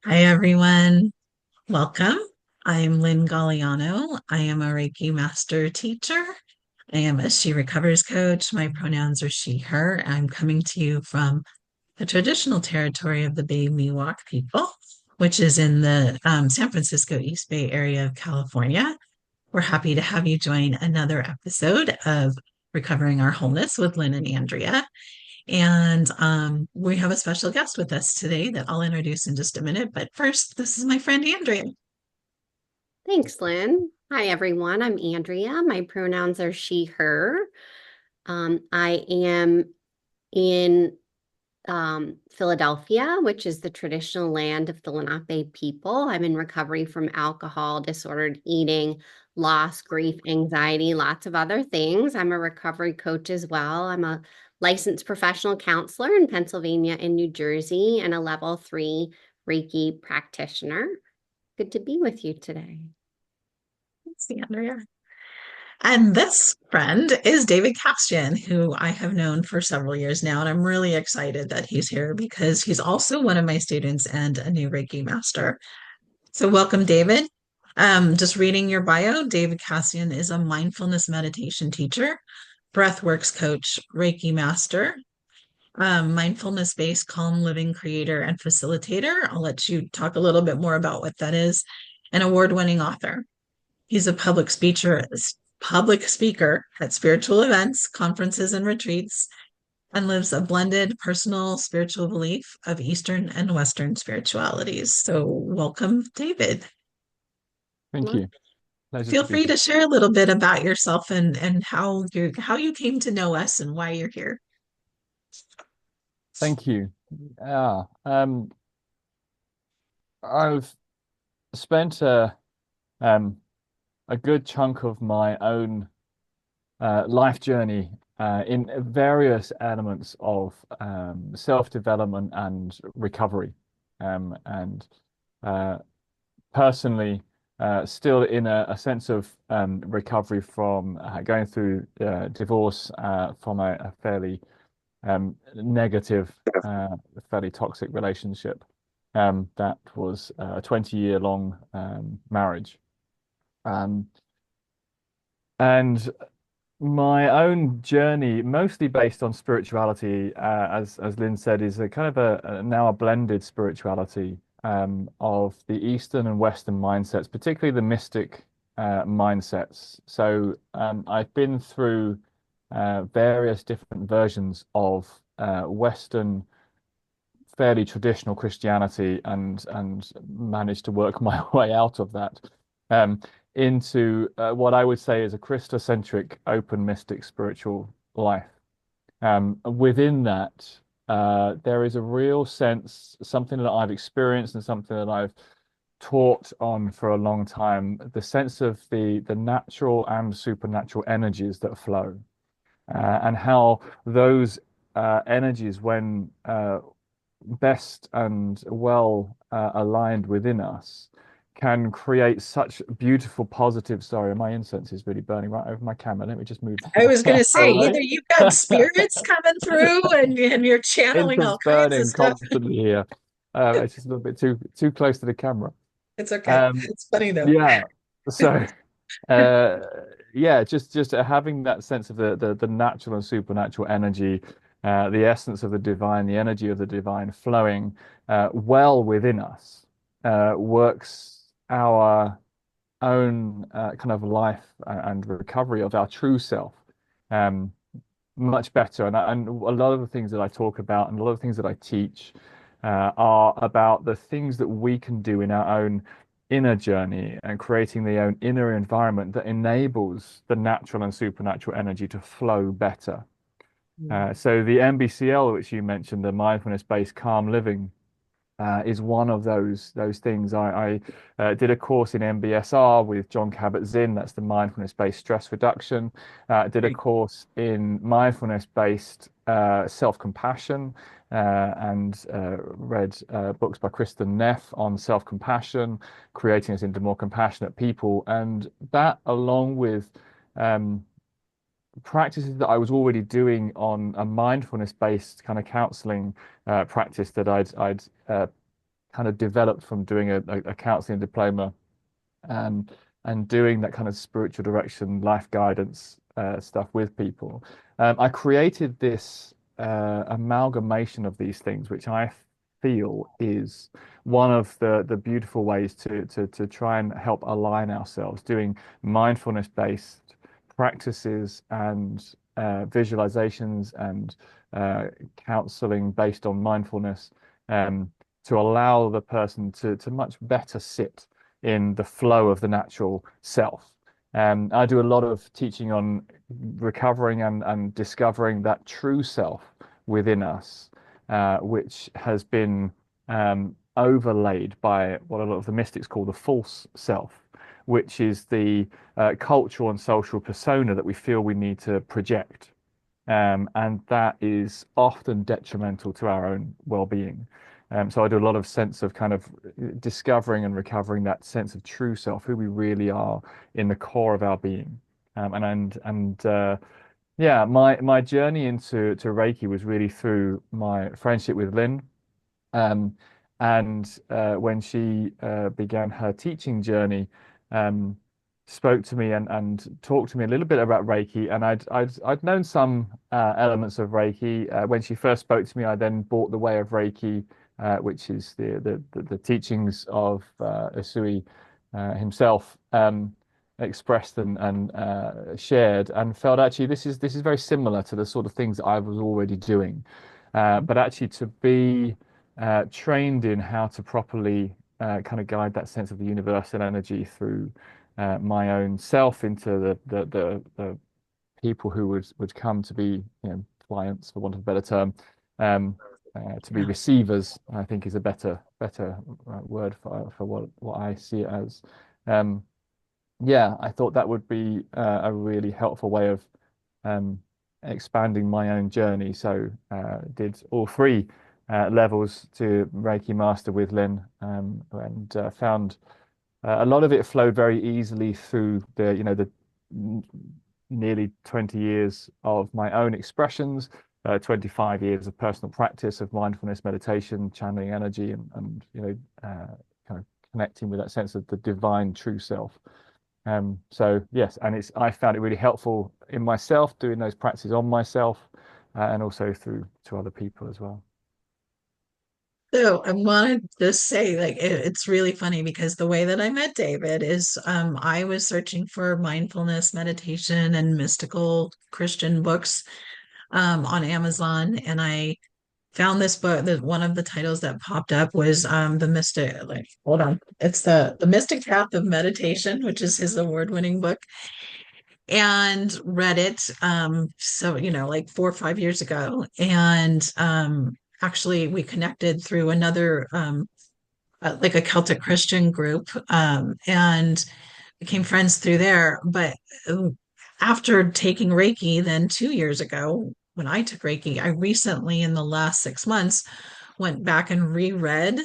Hi, everyone. Welcome. I'm Lynn Galliano. I am a Reiki Master teacher. I am a She Recovers coach. My pronouns are she, her. I'm coming to you from the traditional territory of the Bay Miwok people, which is in the San Francisco East Bay area of California. We're happy to have you join another episode of Recovering Our Wholeness with Lynn and Andrea. And we have a special guest with us today that I'll introduce in just a minute. But first, this is my friend Andrea. Thanks, Lynn. Hi, everyone. I'm Andrea. My pronouns are she, her. I am in Philadelphia, which is the traditional land of the Lenape people. I'm in recovery from alcohol, disordered eating, loss, grief, anxiety, lots of other things. I'm a recovery coach as well. I'm a licensed professional counselor in Pennsylvania and New Jersey and a level 3 Reiki practitioner. Good to be with you today. Thanks, Andrea. And this friend is David Cassian, who I have known for several years now. And I'm really excited that he's here because he's also one of my students and a new Reiki master. So, welcome, David. Just reading your bio, David Cassian is a mindfulness meditation teacher, breathworks coach, Reiki master, mindfulness based calm living creator and facilitator. I'll let you talk a little bit more about what that is. An award winning author. He's a public speaker at spiritual events, conferences, and retreats, and lives a blended personal spiritual belief of Eastern and Western spiritualities. So, welcome, David. Come Thank on. you. Pleasure Feel to be free here. to share a little bit about yourself and how you came to know us and why you're here. Thank you. Yeah, I've spent um, a good chunk of my own life journey in various elements of self-development and recovery, and uh, personally, still in a sense of recovery from going through divorce from a fairly negative, fairly toxic relationship. That was a 20-year long marriage. Um, and my own journey, mostly based on spirituality, as Lynn said, is a kind of now a blended spirituality of the Eastern and Western mindsets, particularly the mystic mindsets. So I've been through various different versions of Western, fairly traditional Christianity, and managed to work my way out of that um, into what I would say is a Christocentric, open, mystic spiritual life. Within that, there is a real sense, something that I've experienced and something that I've taught on for a long time, the sense of the natural and supernatural energies that flow, and how those energies, when best and well aligned within us, can create such beautiful positive. Sorry, my incense is really burning right over my camera. Let me just move I was going to say, away. either you've got spirits coming through and you're channeling all Incense kinds of burning stuff. constantly here. It's just a little bit too close to the camera. It's okay. Um, It's funny though. yeah. So uh, yeah, just having that sense of the natural and supernatural energy, the essence of the divine, the energy of the divine flowing well within us, works our own kind of life and recovery of our true self um, much better. And a lot of the things that I talk about and a lot of the things that I teach are about the things that we can do in our own inner journey and creating the own inner environment that enables the natural and supernatural energy to flow better. So the MBCL, which you mentioned, the mindfulness-based calm living, is one of those things. I did a course in MBSR with John Kabat-Zinn. That's the mindfulness-based stress reduction. Did a course in mindfulness-based self-compassion, and read books by Kristen Neff on self-compassion, creating us into more compassionate people. And that, along with practices that I was already doing on a mindfulness-based kind of counseling practice that I'd kind of developed from doing a counseling diploma, um, and doing that kind of spiritual direction, life guidance stuff with people. I created this amalgamation of these things, which I feel is one of the beautiful ways to try and help align ourselves, doing mindfulness-based practices and visualizations and counseling based on mindfulness, to allow the person to much better sit in the flow of the natural self. I do a lot of teaching on recovering and discovering that true self within us, which has been overlaid by what a lot of the mystics call the false self, which is the cultural and social persona that we feel we need to project. And that is often detrimental to our own well-being. So I do a lot of sense of kind of discovering and recovering that sense of true self, who we really are in the core of our being. Yeah, my journey into Reiki was really through my friendship with Lynn. Um, and when she began her teaching journey, um, spoke to me and talked to me a little bit about Reiki. And I'd known some elements of Reiki. When she first spoke to me, I then bought The Way of Reiki, which is the teachings of Usui himself, expressed and shared, and felt actually this is very similar to the sort of things that I was already doing. But actually to be trained in how to properly kind of guide that sense of the universal energy through my own self into the people who would come to be, clients, for want of a better term, to be Yeah. receivers, I think is a better word for what I see it as. Yeah, I thought that would be a really helpful way of um, expanding my own journey. So did all three levels to Reiki Master with Lynn, and found a lot of it flowed very easily through the nearly 20 years of my own expressions, 25 years of personal practice of mindfulness, meditation, channeling energy, and kind of connecting with that sense of the divine true self. So yes, and I found it really helpful in myself doing those practices on myself, and also through to other people as well. So I wanted to say, like, it's really funny because the way that I met David is I was searching for mindfulness, meditation, and mystical Christian books on Amazon, and I found this book. That one of the titles that popped up was the Mystic. Like, hold on, it's the Mystic Path of Meditation, which is his award-winning book, and read it. So like 4 or 5 years ago, and actually we connected through another like a Celtic Christian group, and became friends through there. But after taking Reiki, then 2 years ago, when I took Reiki, I recently, in the last 6 months, went back and reread.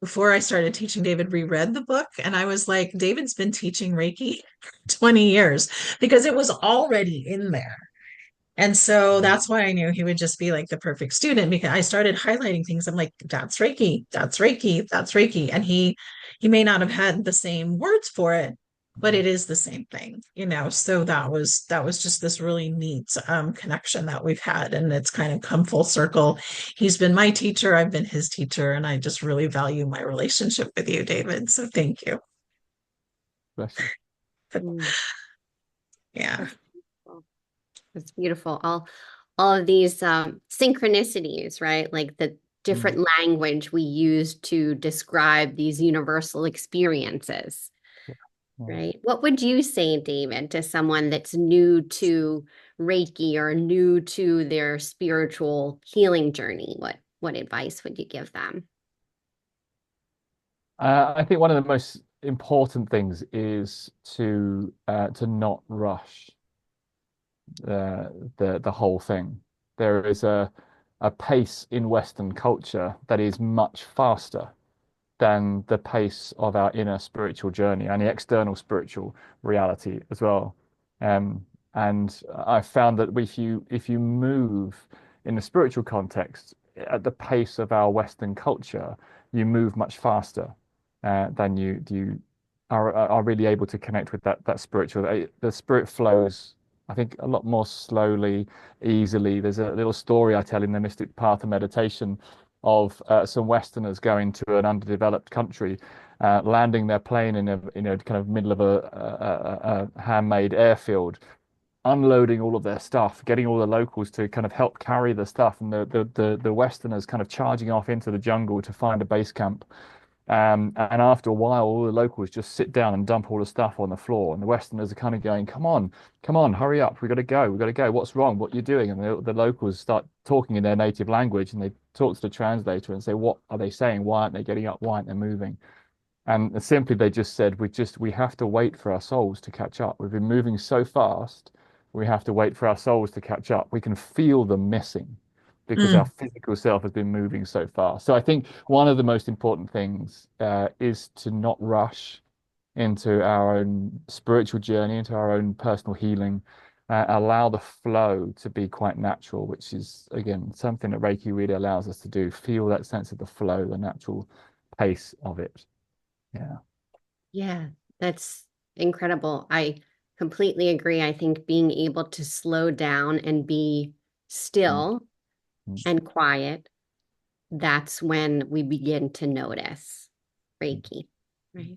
Before I started teaching, David reread the book, and I was like, David's been teaching Reiki 20 years because it was already in there. And so that's why I knew he would just be like the perfect student, because I started highlighting things. I'm like, that's Reiki, that's Reiki, that's Reiki. And he may not have had the same words for it, but it is the same thing. So that was just this really neat connection that we've had. And it's kind of come full circle. He's been my teacher, I've been his teacher, and I just really value my relationship with you, David. So thank you. Bless you. Mm, Yeah. that's beautiful. That's beautiful. All of these synchronicities, right? Like the different Mm. language we use to describe these universal experiences, Yeah. Yeah. right? What would you say, David, to someone that's new to Reiki or new to their spiritual healing journey? What advice would you give them? I think one of the most important things is to not rush the whole thing. There is a pace in Western culture that is much faster than the pace of our inner spiritual journey and the external spiritual reality as well. And I found that if you move in the spiritual context at the pace of our Western culture, you move much faster than you are really able to connect with that spiritual. The spirit flows, I think, a lot more slowly, easily. There's a little story I tell in the Mystic Path of Meditation of some Westerners going to an underdeveloped country, landing their plane in a kind of middle of a handmade airfield, unloading all of their stuff, getting all the locals to kind of help carry the stuff, and the Westerners kind of charging off into the jungle to find a base camp. And after a while, all the locals just sit down and dump all the stuff on the floor, and the Westerners are kind of going, come on, hurry up, we got to go. What's wrong? What are you doing?" And the locals start talking in their native language, and they talk to the translator and say, "What are they saying? Why aren't they getting up? Why aren't they moving?" And simply they just said, we have to wait for our souls to catch up. We've been moving so fast, we have to wait for our souls to catch up. We can feel them missing because our Mm, physical self has been moving so fast. So I think one of the most important things is to not rush into our own spiritual journey, into our own personal healing. Allow the flow to be quite natural, which is, again, something that Reiki really allows us to do. Feel that sense of the flow, the natural pace of it. Yeah. Yeah, that's incredible. I completely agree. I think being able to slow down and be Mm, still mm, and quiet, that's when we begin to notice mm, Reiki. Right.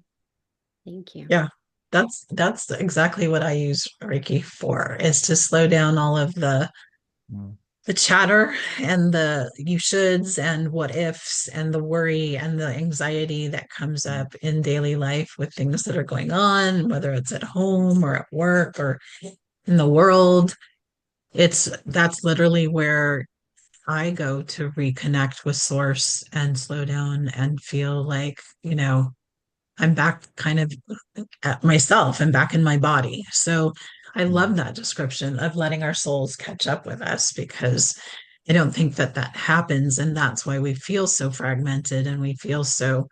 Thank you. yeah, that's exactly what I use Reiki for, is to slow down all of mm, the chatter and the you shoulds and what ifs and the worry and the anxiety that comes mm, up in daily life with things that are going on, whether it's at home or at work or in the world. That's literally where I go to reconnect with source and slow down and feel like, I'm back kind of at myself and back in my body. So I mm, love that description of letting our souls catch up with us, because I don't think that that happens. And that's why we feel so fragmented and we feel so,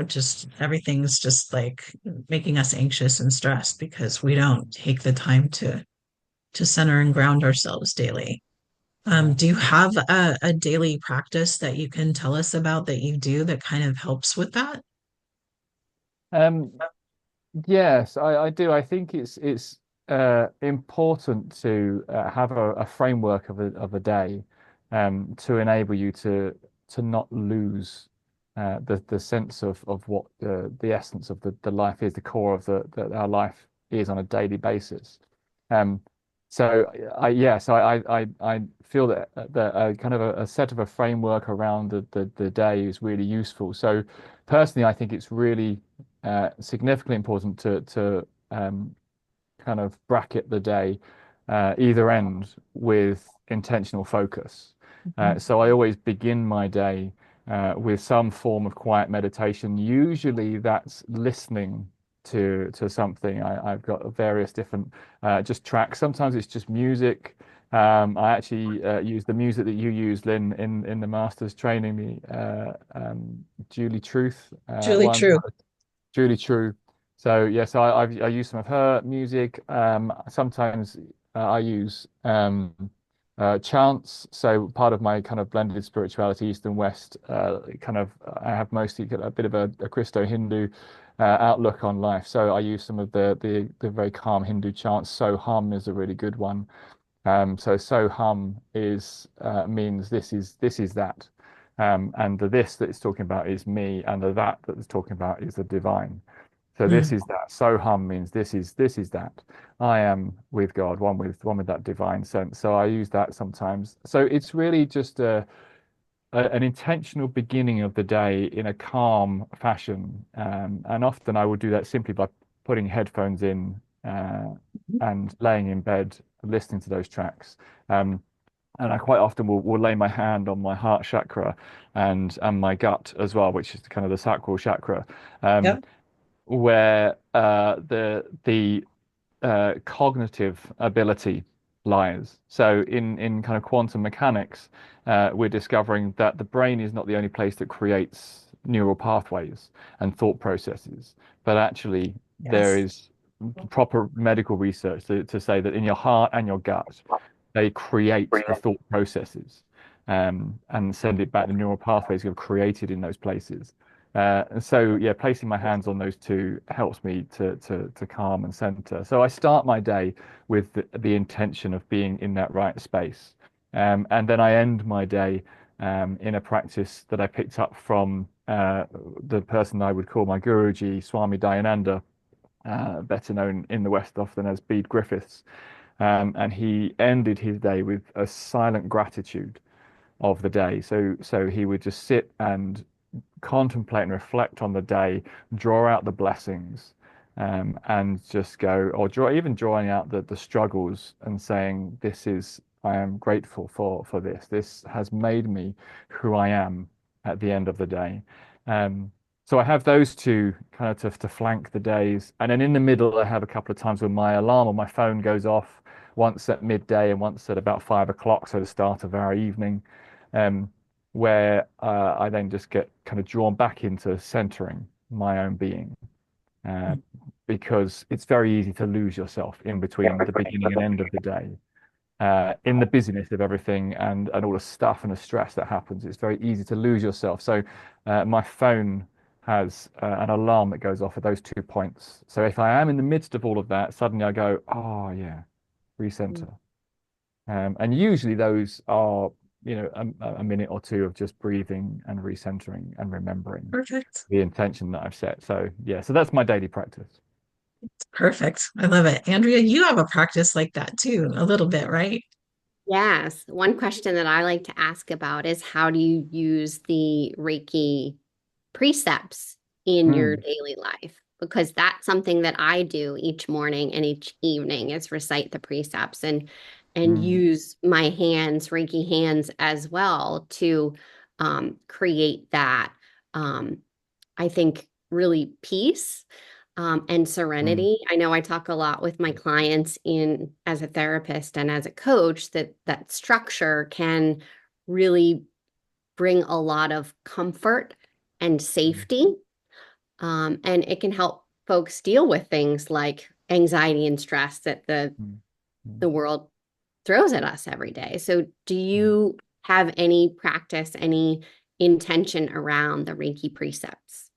just everything's just like making us anxious and stressed because we don't take the time to center and ground ourselves daily. yeah. Do you have a daily practice that you can tell us about that you do that kind of helps with that? Um, yes, I do. I think it's important to have a framework of a day to enable you to not lose the sense of what the essence of the life is, the core of that our life is on a daily basis. Um, so I feel that kind of a set of a framework around the day is really useful. So personally, I think it's really significantly important to kind of bracket the day either end with intentional focus. Mhm. So I always begin my day with some form of quiet meditation. Usually that's listening to something. I've got various different just tracks. Sometimes it's just music. I actually use the music that you use, Lynn, in the master's training, the Julie Truth Truly one. true. Julie True. So yes, I use some of her music. Sometimes I use chants. So part of my kind of blended spirituality, East and West, kind of I have mostly got a bit of a Christo-Hindu outlook on life. So I use some of the very calm Hindu chants. So hum is a really good one. So hum is means this is that. And the this that it's talking about is me, and the that it's talking about is the divine. So this Mm, is that. So hum means this is that. I am with God, one with that divine sense. So I use that sometimes. So it's really just an intentional beginning of the day in a calm fashion. And often I would do that simply by putting headphones in and laying in bed, listening to those tracks. Um, and I quite often will lay my hand on my heart chakra and my gut as well, which is kind of the sacral chakra, um, yep. where the cognitive ability lies. So in kind of quantum mechanics, we're discovering that the brain is not the only place that creates neural pathways and thought processes, but actually there Yes. is proper medical research to say that in your heart and your gut, they create the thought processes. and send it back. The neural pathways get created in those places. And so, yeah, placing my hands on those two helps me to calm and center. So I start my day with the intention of being in that right space. And then I end my day in a practice that I picked up from the person I would call my Guruji, Swami Dayananda, better known in the West often as Bede Griffiths. And he ended his day with a silent gratitude of the day. So he would just sit and contemplate and reflect on the day, draw out the blessings, and just go, or even drawing out the struggles and saying, I am grateful for this. This has made me who I am at the end of the day. So I have those two kind of to flank the days. And then in the middle, I have a couple of times when my alarm on my phone goes off, once at midday and once at about 5 o'clock, so the start of our evening. Where I then just get kind of drawn back into centering my own being, because it's very easy to lose yourself in between the beginning and end of the day. In the busyness of everything and all the stuff and the stress that happens, it's very easy to lose yourself. So my phone has an alarm that goes off at those 2 points. So if I am in the midst of all of that, suddenly I go, oh yeah, recenter. And usually those are, a minute or two of just breathing and recentering and remembering Perfect. the intention that I've set. So yeah, so that's my daily practice. Perfect. I love it. Andrea, you have a practice like that too, a little bit, right? Yes. One question that I like to ask about is how do you use the Reiki precepts in your Mm, daily life? Because that's something that I do each morning and each evening is recite the precepts and mm, use my hands, Reiki hands as well to create that I think really peace and mm, serenity. I know I talk a lot with my clients in as a therapist and as a coach that structure can really bring a lot of comfort and mm, safety. And it can help folks deal with things like anxiety and stress that mm, mm, the world throws at us every day. So do mm. you have any practice, any intention around the Reiki precepts?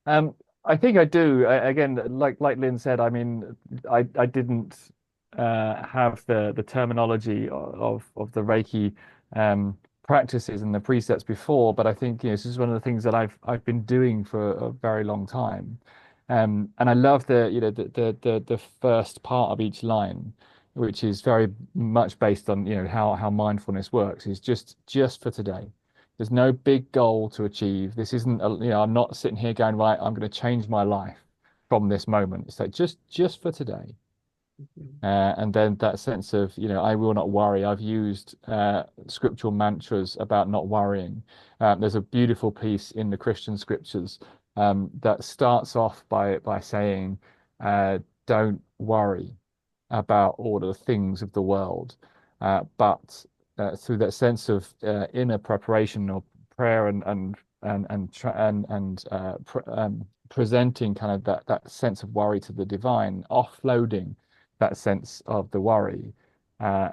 Um, I think I do. Again, like Lynn said, I mean, I didn't have the terminology of the Reiki practices and the precepts before, but I think this is one of the things that I've been doing for a very long time. And I love the first part of each line, which is very much based on how mindfulness works. Is just for today. There's no big goal to achieve. This isn't, I'm not sitting here going, right, I'm going to change my life from this moment. It's like just for today. And then that sense of, I will not worry. I've used scriptural mantras about not worrying. There's a beautiful piece in the Christian scriptures that starts off by saying, don't worry about all the things of the world, but through that sense of inner preparation or prayer and presenting kind of that sense of worry to the divine, offloading that sense of the worry, uh,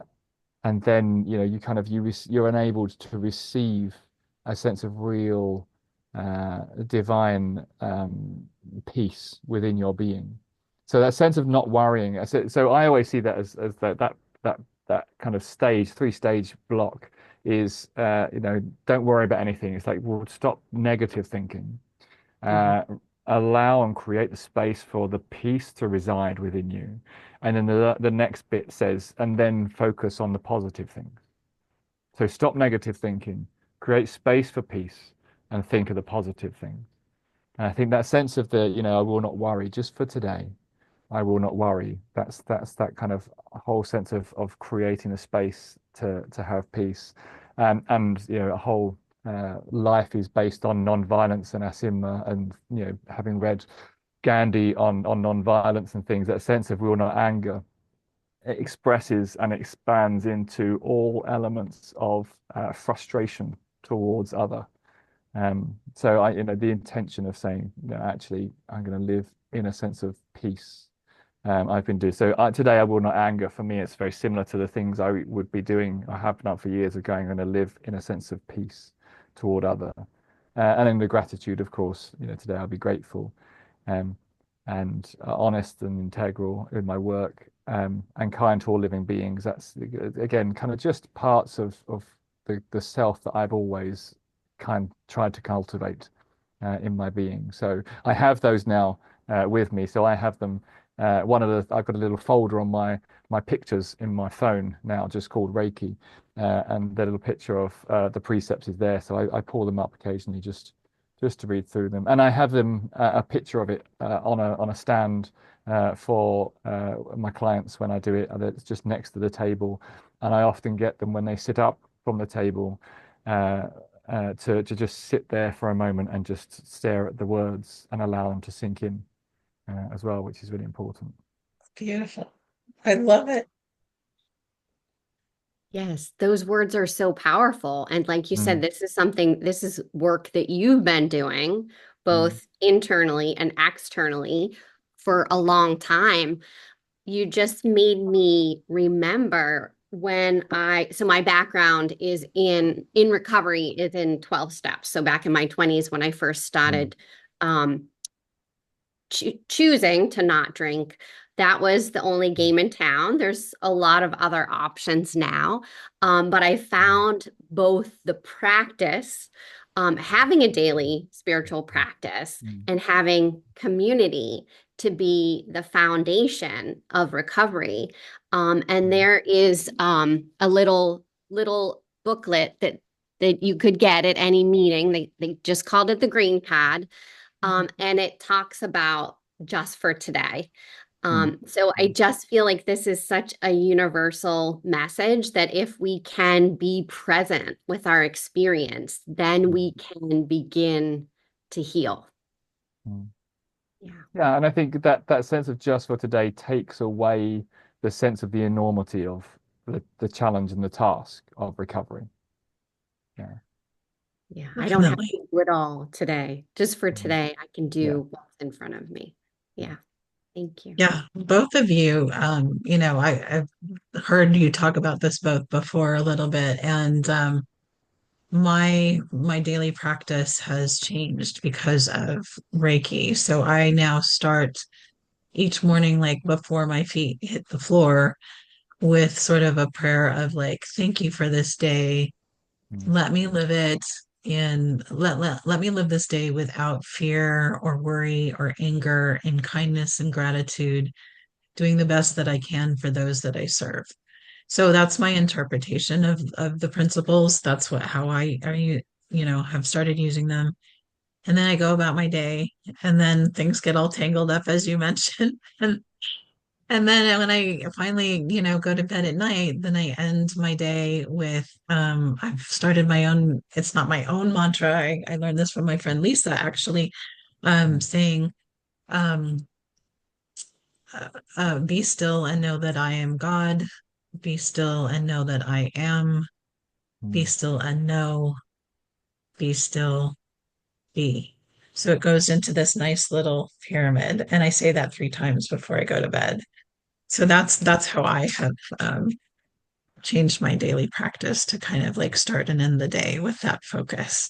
and then you're enabled to receive a sense of real divine peace within your being. So that sense of not worrying. So I always see that as that kind of three-stage block is don't worry about anything. It's like, well, stop negative thinking. Mhm. Uh, Allow and create the space for the peace to reside within you. And then the next bit says, and then focus on the positive things. So stop negative thinking, create space for peace, and think of the positive things. And I think that sense of I will not worry just for today. I will not worry. That's that kind of whole sense of creating a space to have peace, and a whole life is based on non-violence and asimma, and having read Gandhi on non-violence and things, that sense of will not anger, it expresses and expands into all elements of frustration towards other. So the intention of saying, actually, I'm going to live in a sense of peace I've been doing. So today I will not anger. For me, it's very similar to the things I would be doing. I have done for years of going and live in a sense of peace toward other, and in the gratitude, of course. Today I'll be grateful, um, and honest and integral in my work, and kind to all living beings. That's again kind of just parts of the self that I've always kind tried to cultivate in my being. So I have those now with me. So I have them. I've got a little folder on my pictures in my phone now, just called Reiki, and the little picture of the precepts is there. So I pull them up occasionally just to read through them, and I have them a picture of it on a stand for my clients when I do it. And it's just next to the table, and I often get them when they sit up from the table. To just sit there for a moment and just stare at the words and allow them to sink in as well, which is really important. Beautiful. I love it. Yes, those words are so powerful. And like you said, Mm, this is work that you've been doing mm, both internally and externally for a long time. You just made me remember so my background is in recovery is in 12 steps. So back in my 20s when I first mm, started um, choosing to not drink, that was the only game in town. There's a lot of other options now. But I mm, found both the practice, having a daily spiritual practice, mm, and having community to be the foundation of recovery. And mm, there is a little booklet that you could get at any meeting. They just called it the green pad, and it talks about just for today. mm, So I just feel like this is such a universal message that if we can be present with our experience, then mm, we can begin to heal. mm. Yeah. Yeah, and I think that sense of just for today takes away the sense of the enormity of the challenge and the task of recovery. Yeah. Yeah. I don't have Definitely. to do it all today. Just for Mm, today, I can yeah. do what's in front of me. Yeah. Thank you. Yeah, both of you, I've heard you talk about this both before a little bit, and my daily practice has changed because of Reiki. So I now start each morning, like before my feet hit the floor, with sort of a prayer of like, thank you for this day. Mm, Let me live it in let me live this day without fear or worry or anger, in kindness and gratitude, doing the best that I can for those that I serve. So that's my interpretation of the principles. That's how have started using them. And then I go about my day, and then things get all tangled up, as you mentioned. And then when I finally, go to bed at night, then I end my day with I've started my own, it's not my own mantra. I learned this from my friend Lisa, actually, mm, saying, um, be still and know that I am God. Be still and know that I am. Be mm, still and know. Be still, be. So it goes into this nice little pyramid. And I say that 3 times before I go to bed. So that's how I have changed my daily practice to kind of like start and end the day with that focus.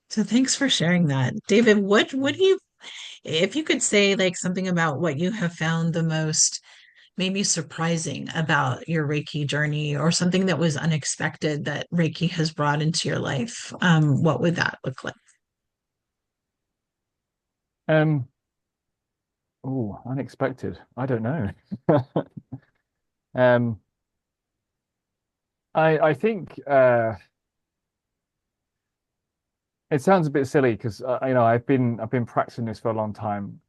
So thanks for sharing that. David, what mm. do you, if you could say like something about what you have found the most maybe surprising about your Reiki journey, or something that was unexpected that Reiki has brought into your life, what would that look like? Um, oh, unexpected. I don't know. Um, I think it sounds a bit silly because I've been practicing this for a long time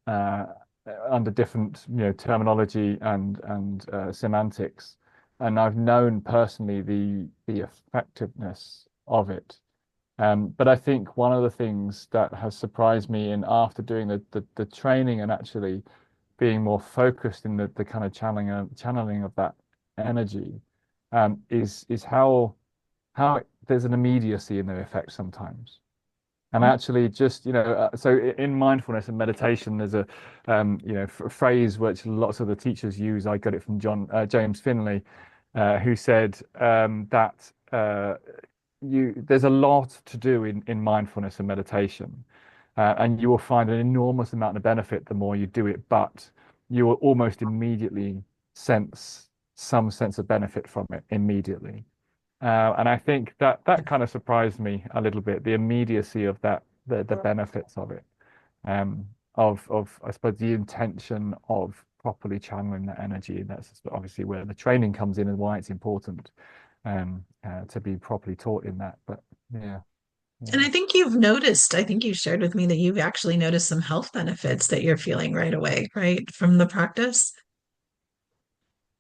under different terminology and semantics, and I've known personally the effectiveness of it. But I think one of the things that has surprised me in after doing the training and actually being more focused in the kind of channeling of that energy is how there's an immediacy in the effect sometimes. And actually, just, so in mindfulness and meditation, there's a, phrase which lots of the teachers use. I got it from James Finley, who said that there's a lot to do in mindfulness and meditation, and you will find an enormous amount of benefit the more you do it, but you will almost immediately sense some sense of benefit from it immediately. And I think that kind of surprised me a little bit, the immediacy of that, the benefits of it, of I suppose the intention of properly channeling that energy. And that's obviously where the training comes in and why it's important to be properly taught in that. But yeah, And yeah. I think I think you shared with me that you've actually noticed some health benefits that you're feeling right away, right, from the practice.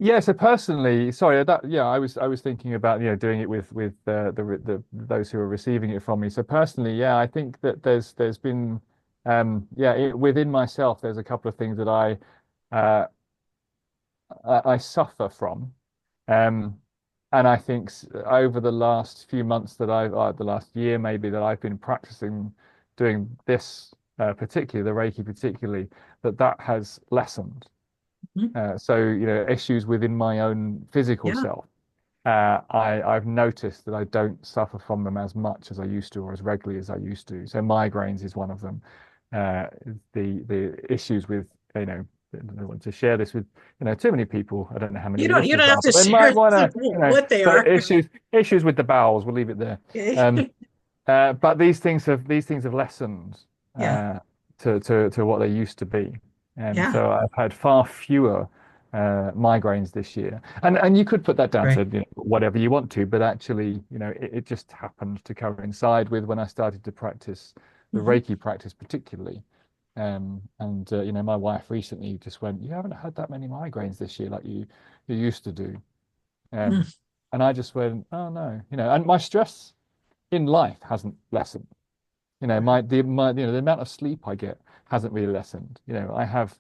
Yeah, so personally, sorry, I was thinking about doing it with those who are receiving it from me. So personally, yeah, I think that there's been within myself there's a couple of things that uh, I suffer from, um, and I think over the last few months the last year maybe that I've been practicing doing this particularly the Reiki particularly that has lessened. Mhm. So, issues within my own physical Yeah, self, I've noticed that I don't suffer from them as much as I used to or as regularly as I used to. So migraines is one of them. Uh, the issues with, I don't want to share this with, too many people. I don't know how many you listeners don't there have are, to but they might share want to, what they are. but issues with the bowels, we'll leave it there. Um, but these things have lessened Yeah, uh, to what they used to be. yeah, So I've had far fewer migraines this year, and you could put that down right. to whatever you want to, but actually, it just happened to coincide with when I started to practice the Mhm. Reiki practice, particularly. And my wife recently just went, "You haven't had that many migraines this year like you used to do." Mm. Um, and I just went, "Oh no," and my stress in life hasn't lessened. The amount of sleep I get hasn't really lessened. I have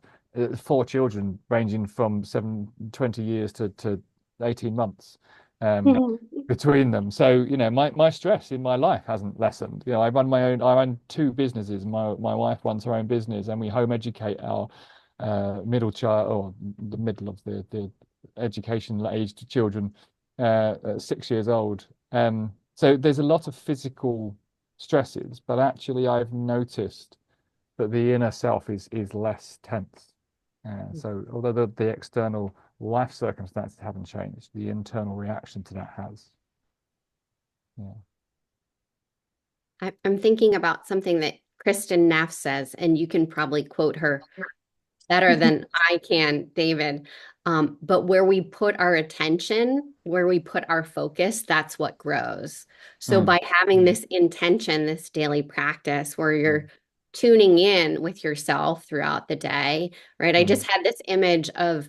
four children ranging from 20 years to 18 months um, between them. So, my stress in my life hasn't lessened. I run two businesses. My wife runs her own business, and we home educate our middle child, or the middle of the education aged children, 6 years old. So there's a lot of physical stresses, but actually I've noticed that the inner self is less tense. So although the external life circumstances haven't changed, the internal reaction to that has. Yeah. I'm thinking about something that Kristen Neff says, and you can probably quote her better than I can, David. But where we put our attention, where we put our focus, that's what grows. So Mm, by having this intention, this daily practice where you're tuning in with yourself throughout the day, right? I just mm, had this image of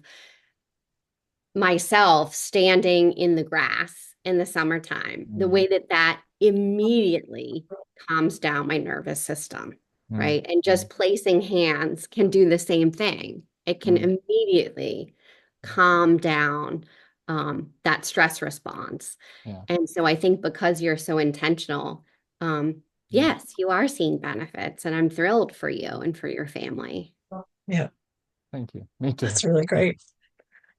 myself standing in the grass in the summertime, the mm, way that that immediately calms down my nervous system, mm, right? And mm, just placing hands can do the same thing. It can mm, immediately calm down that stress response. yeah. And so I think because you're so intentional, Mm. yes, you are seeing benefits, and I'm thrilled for you and for your family. Yeah, Thank you. Me too. that's really great.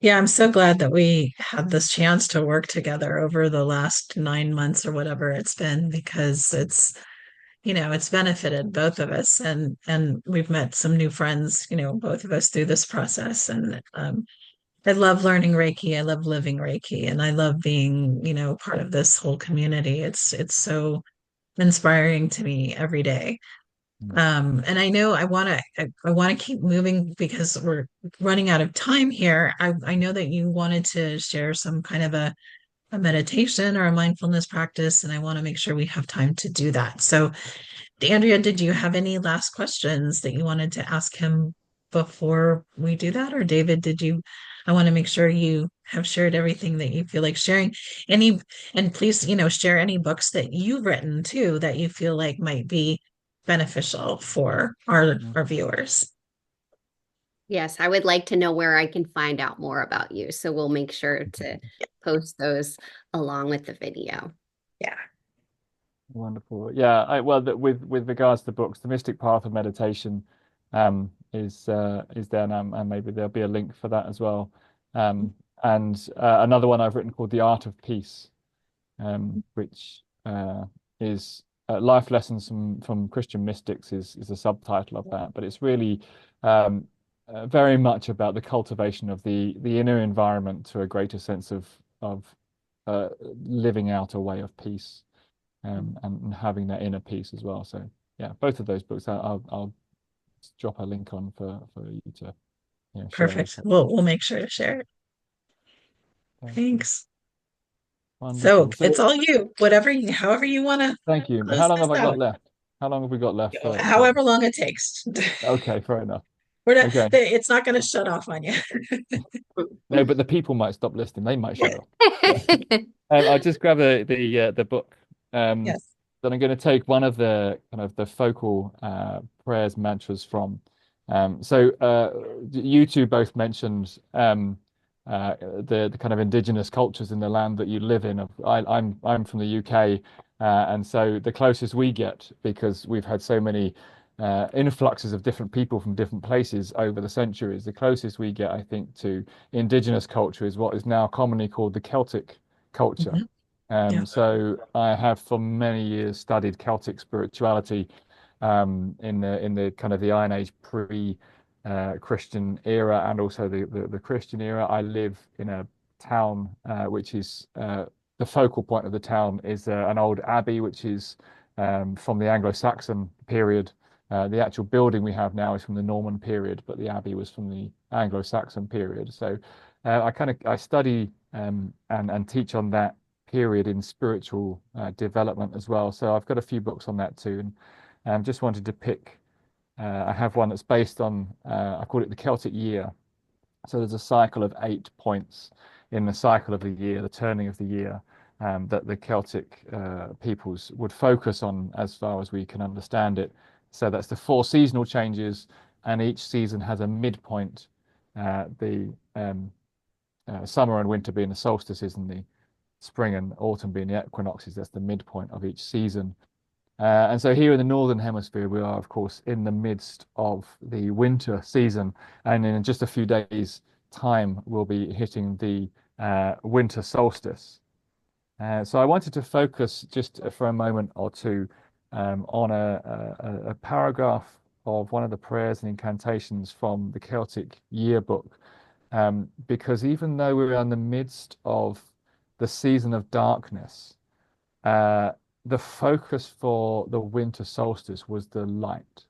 Yeah, I'm so glad that we had this chance to work together over the last 9 months or whatever it's been, because it's benefited both of us, and we've met some new friends, both of us through this process. And I love learning Reiki. I love living Reiki, and I love being, part of this whole community. It's so inspiring to me every day. Mm, And I know I want to keep moving because we're running out of time here. I know that you wanted to share some kind of a meditation or a mindfulness practice, and I want to make sure we have time to do that. So, Andrea, did you have any last questions that you wanted to ask him before we do that? Or David, I want to make sure you have shared everything that you feel like sharing. Any, and please, share any books that you've written too that you feel like might be beneficial for mm. our viewers. Yes, I would like to know where I can find out more about you. So we'll make sure to post those along with the video. Yeah. Wonderful. Yeah, well, with regards to books, The Mystic Path of Meditation is there now, and maybe there'll be a link for that as well. And another one I've written called The Art of Peace, which is life lessons from Christian mystics is a subtitle of that, but it's really very much about the cultivation of the inner environment to a greater sense of living out a way of peace, and having that inner peace as well. So yeah, both of those books I'll drop a link on for you to share with Perfect. folks. We'll make sure to share it. Thank you. Thanks. So Wonderful. it's So all you, however you want to thank you. close How long this have I got out. left? How long have we got left for this? However long it takes. Okay, fair enough. We're not, Okay. it's not going to shut off on you. No, but the people might stop listening. They might shut Yeah. off. I'll just grab the book. Yes. Then I'm going to take one of the kind of the focal prayers mantras from. You two both mentioned the kind of indigenous cultures in the land that you live in. I'm from the UK, and so the closest we get, because we've had so many influxes of different people from different places over the centuries, the closest we get, I think, to indigenous culture is what is now commonly called the Celtic culture. Mhm. Yeah. So I have for many years studied Celtic spirituality in the kind of the Iron Age pre Christian era, and also the Christian era. I live in a town which is the focal point of the town is an old abbey, which is from the Anglo-Saxon period. The actual building we have now is from the Norman period, but the abbey was from the Anglo-Saxon period. So I study and teach on that period in spiritual development as well. So I've got a few books on that too, and just wanted to pick. I have one that's based on I call it the Celtic year. So there's a cycle of 8 points in the cycle of the year, the turning of the year, that the Celtic peoples would focus on as far as we can understand it. So that's the four seasonal changes, and each season has a midpoint. The summer and winter being the solstices, and the spring and autumn being the equinoxes. That's the midpoint of each season. And so here in the Northern Hemisphere, we are, of course, in the midst of the winter season. And in just a few days' time, we'll be hitting the winter solstice. So I wanted to focus just for a moment or two on a paragraph of one of the prayers and incantations from the Celtic yearbook. Because even though we're in the midst of the season of darkness, uh, the focus for the winter solstice was the light.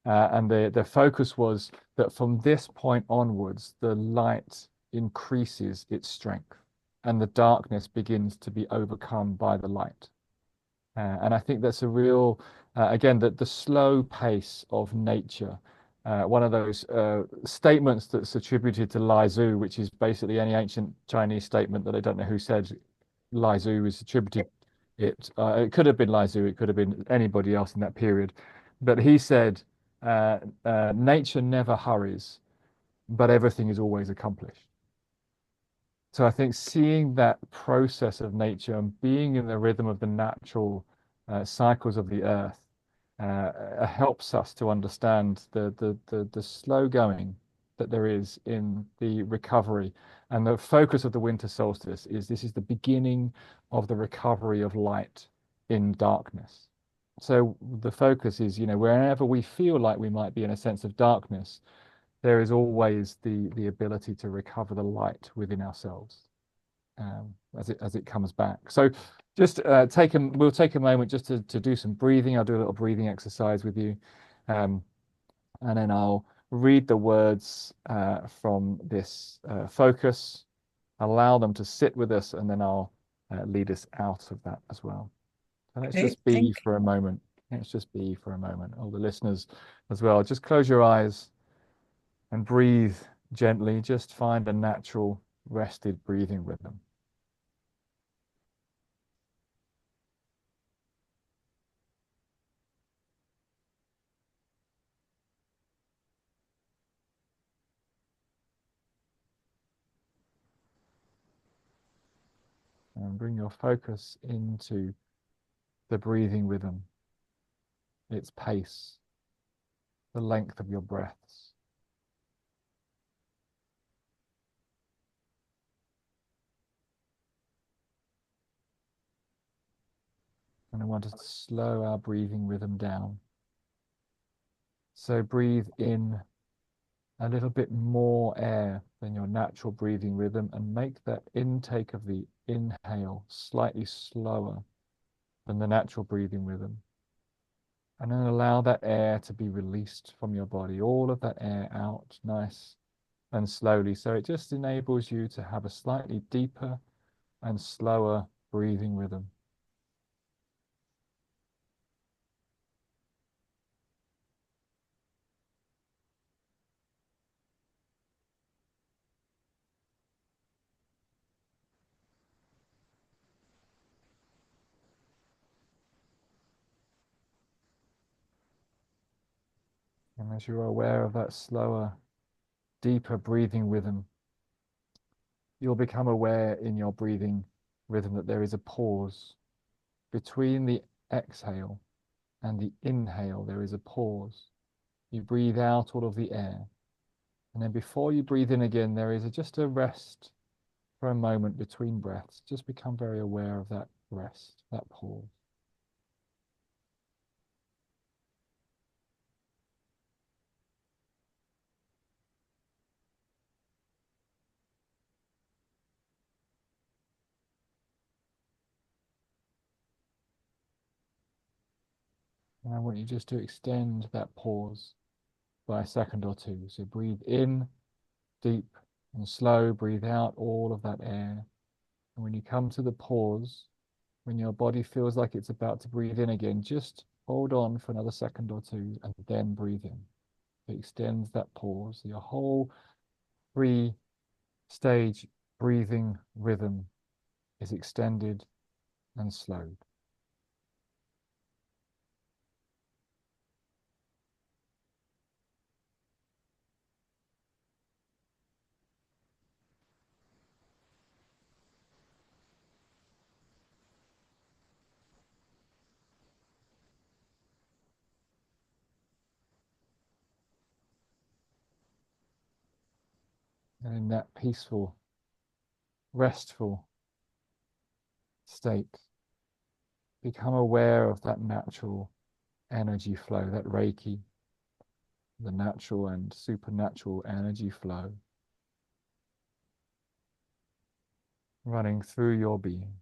And the focus was that from this point onwards, the light increases its strength and the darkness begins to be overcome by the light. And I think that's a real, again, the slow pace of nature. One of those statements that's attributed to Lai Tzu, which is basically any ancient Chinese statement that I don't know who said Lai Tzu is attributed it. It could have been Lai Tzu, it could have been anybody else in that period. But he said, nature never hurries, but everything is always accomplished. So I think seeing that process of nature and being in the rhythm of the natural cycles of the earth helps us to understand the slow going that there is in the recovery. And the focus of the winter solstice is this is the beginning of the recovery of light in darkness. So the focus is, wherever we feel like we might be in a sense of darkness, there is always the ability to recover the light within ourselves as it comes back. So just we'll take a moment just to do some breathing. I'll do a little breathing exercise with you, and then I'll read the words from this focus, allow them to sit with us, and then I'll lead us out of that as well. So let's Okay. just be for a moment. Let's just be for a moment. All the listeners as well. Just close your eyes and breathe gently. Just find a natural, rested breathing rhythm. And bring your focus into the breathing rhythm, its pace, the length of your breaths. And I want us to slow our breathing rhythm down. So breathe in a little bit more air than your natural breathing rhythm and make that intake of the inhale slightly slower than the natural breathing rhythm. And then allow that air to be released from your body, all of that air out nice and slowly. So it just enables you to have a slightly deeper and slower breathing rhythm. And as you're aware of that slower, deeper breathing rhythm, you'll become aware in your breathing rhythm that there is a pause. Between the exhale and the inhale, there is a pause. You breathe out all of the air. And then before you breathe in again, there is just a rest for a moment between breaths. Just become very aware of that rest, that pause. And I want you just to extend that pause by a second or two. So breathe in deep and slow, breathe out all of that air. And when you come to the pause, when your body feels like it's about to breathe in again, just hold on for another second or two and then breathe in. It extends that pause. Your whole 3-stage breathing rhythm is extended and slowed. And in that peaceful, restful state, become aware of that natural energy flow, that Reiki, the natural and supernatural energy flow running through your being.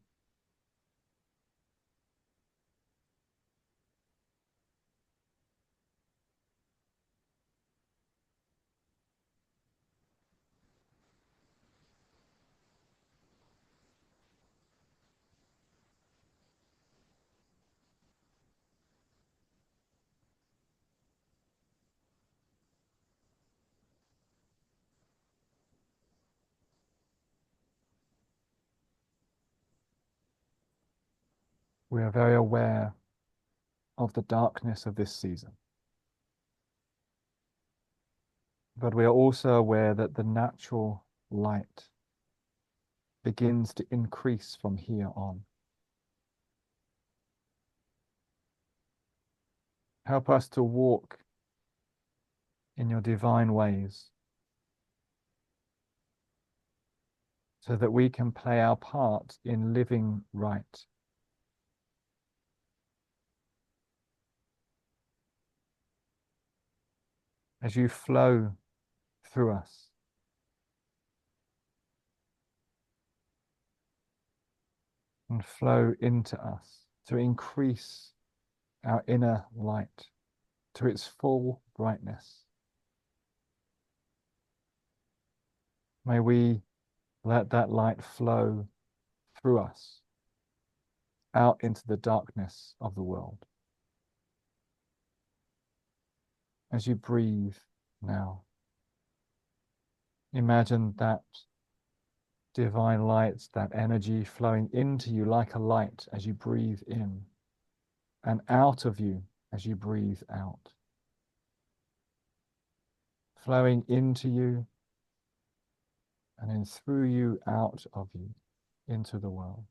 We are very aware of the darkness of this season, but we are also aware that the natural light begins to increase from here on. Help us to walk in your divine ways so that we can play our part in living right. As you flow through us, and flow into us to increase our inner light to its full brightness. May we let that light flow through us out into the darkness of the world. As you breathe now, imagine that divine light, that energy flowing into you like a light as you breathe in, and out of you as you breathe out. Flowing into you, and then through you, out of you, into the world.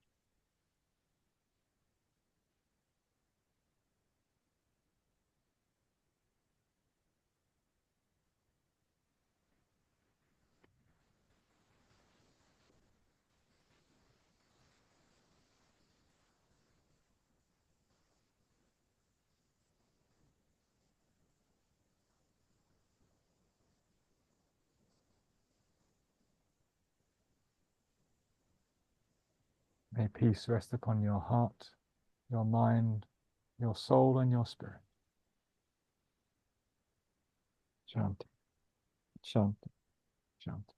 May peace rest upon your heart, your mind, your soul, and your spirit. Shanti, Shanti, Shanti.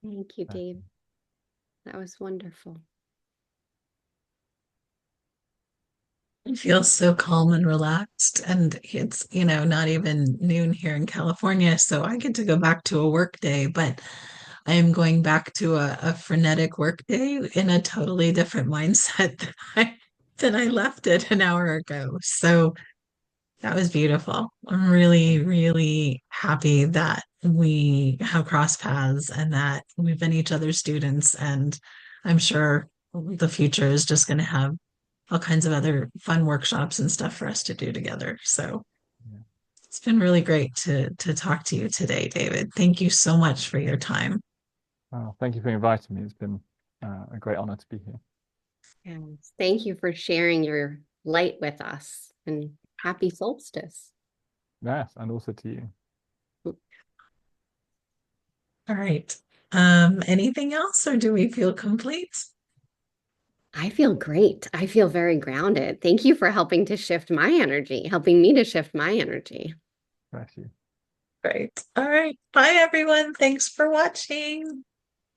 Thank you, Dave. That was wonderful. I feel so calm and relaxed. And it's, not even noon here in California, so I get to go back to a work day, but I am going back to a frenetic work day in a totally different mindset than I left it an hour ago. So that was beautiful. I'm really, really happy that we have crossed paths and that we've been each other's students. And I'm sure the future is just going to have all kinds of other fun workshops and stuff for us to do together. So Yeah. it's been really great to talk to you today, David. Thank you so much for your time. Thank you for inviting me. It's been a great honor to be here. Yes. Thank you for sharing your light with us, and happy solstice. Yes, and also to you. All right. Anything else, or do we feel complete? I feel great. I feel very grounded. Thank you for helping me to shift my energy. Bless you. Great. All right. Bye, everyone. Thanks for watching.